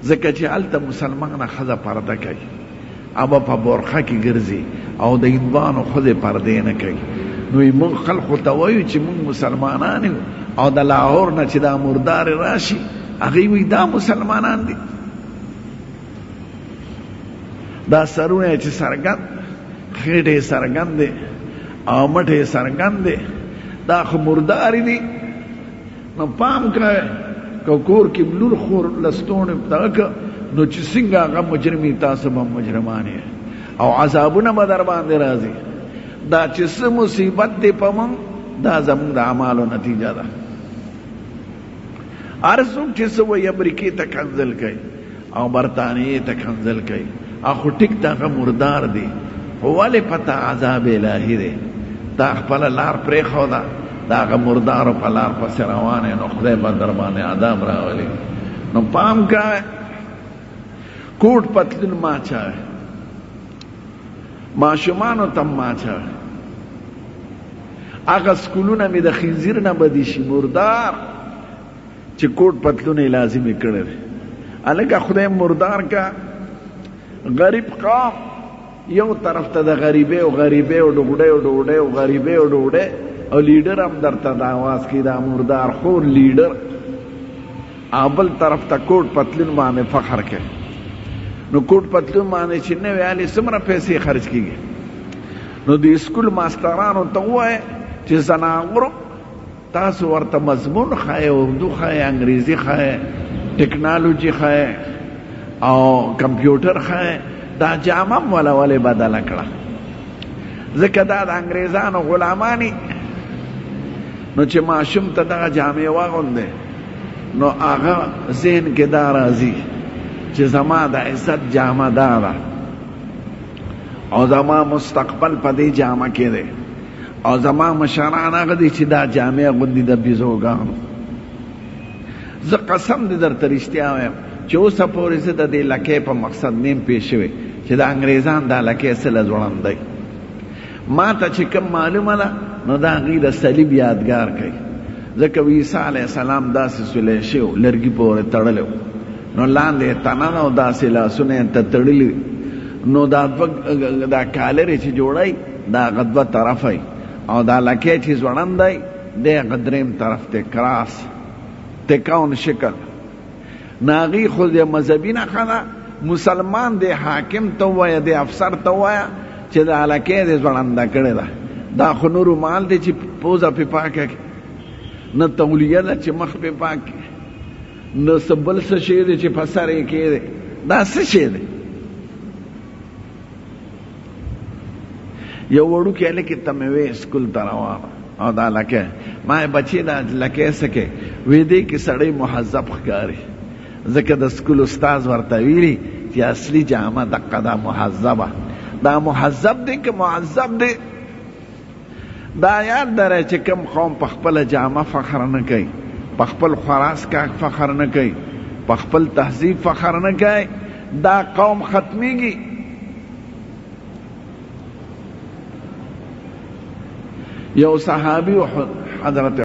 ځکه چې هلته مسلمانه ښځه پرده کوي او به په برخه کې ګرځي او د هندوانو ښځې پردې نه کوي. نو موږ خلکو ته وایو چې موږ مسلمانان یو او د لاهور نه چې دا مردارې راشي هغوی وایي دا مسلمانان دي. دا سرونه چې څرګند خېټې څرګند دی او مټې څرګند دی دا خو مردارې دي. نو پام کوئ که کور کې لور خور لستوڼې دغه که نو چې څنګه هغه مجرمي تاسو به مجرمان یې او عذابونه به در باندې راځي. دا چې څه مصیبت دی په موږ دا زموږ د اعمالو نتیجه ده. هر څوک چې څه وایي امریکې ته کنځل کوي او برطانیې ته کنځل کوي خو ټیک ته هغه مردار دی خو ولې پته عذاب الهي دی. تا خپله لار پرېښوده د هغه مردارو په لار پسې روان یې نو خدای به در باندې عذاب راولي. نو پام کوئ کوټ پتلون ما اچوئ ماشومانو ته ما اچوئ. هغه سکولونه مې د خنزیر نه بدي شي مردار چې کوټ پتلون یې لازمي کړی دی. هلکه خدای مردار کا غریب قوم یو طرف ته د غریبۍ او غریبۍ او ډوډۍ او ډوډۍ او غریبۍ او ډوډۍ او لیډر هم درته د آواز کې دا مردار خور لیډر او بل طرف ته کوټ پتلون باندې فخر کوي. نو کوټ پتلون باندې چې نه ویالې څومره پیسې خرج کېږي. نو د اسکول ماسترانو ته ووایه چې زناغرو تاسو ورته مضمون ښایې اردو ښایې انګریزي ښایې ټکنالوجي ښایې او کمپیوټر ښایې دا جامه م ولې بدله کړه ځکه دا د انګریزانو غلامانی. نو چې ماشوم ته دغه جامې واغوندې نو هغه ذهن کې دا راځي چې زما د عزت جامه دا ده او زما مستقبل په دې جامه کې دی او زما مشران هغه دي چې دا جامې اغوندي د بیزوګانو. زه قسم دې درته رښتیا وایم چې اوسه پورې زه د دې لکۍ په مقصد نیم پېښ شوی چې د انګریزان دا لکۍ سله ځوړند دی. ما ته چې کوم معلومه ده نو دا هغوی د صلیب یادګار کوي ځکه عیسی علیه السلام داسې سلی شوی لرګي پورې تړلی نو لاندې تننه او داسې لاسونه یې ته تړلي نو دا کالرې چې جوړی دا هغه دوه طرفی او دا لکۍ چې ځوړند دی دی هغه درېیم طرف دی کراس تکاون شکل. ناغي خو د مذهبي نښه ده مسلمان دی حاکم ته ووایه دی افسر ته ووایه چې دا لکۍ دې ځوړنده کړې ده دا خو نورو مال دی چې پوزه پې پاکه نه تولیه ده چې مخ پې پاک نه څه بل څه شی دی چې په سر یې کېدی دا څه شی دی. یو وړوکی هلکې ته مې وې سکول ته روان او دا لکۍ ما بچې دا لکۍ څه کې وې دې کې سړی مهذب ښکاري ځکه د سکول استاذ ورته ویلي چې اصلي جامه دقه دا مهذبه دا مهذب دی که معذب دی. دا یاد لرئ چې کوم قوم په خپله جامه فخر نه کوي په خپل خوراک فخر نه کوي په خپل تهذیب فخر نه کوي دا قوم ختمیږي. یو صحابي حضرت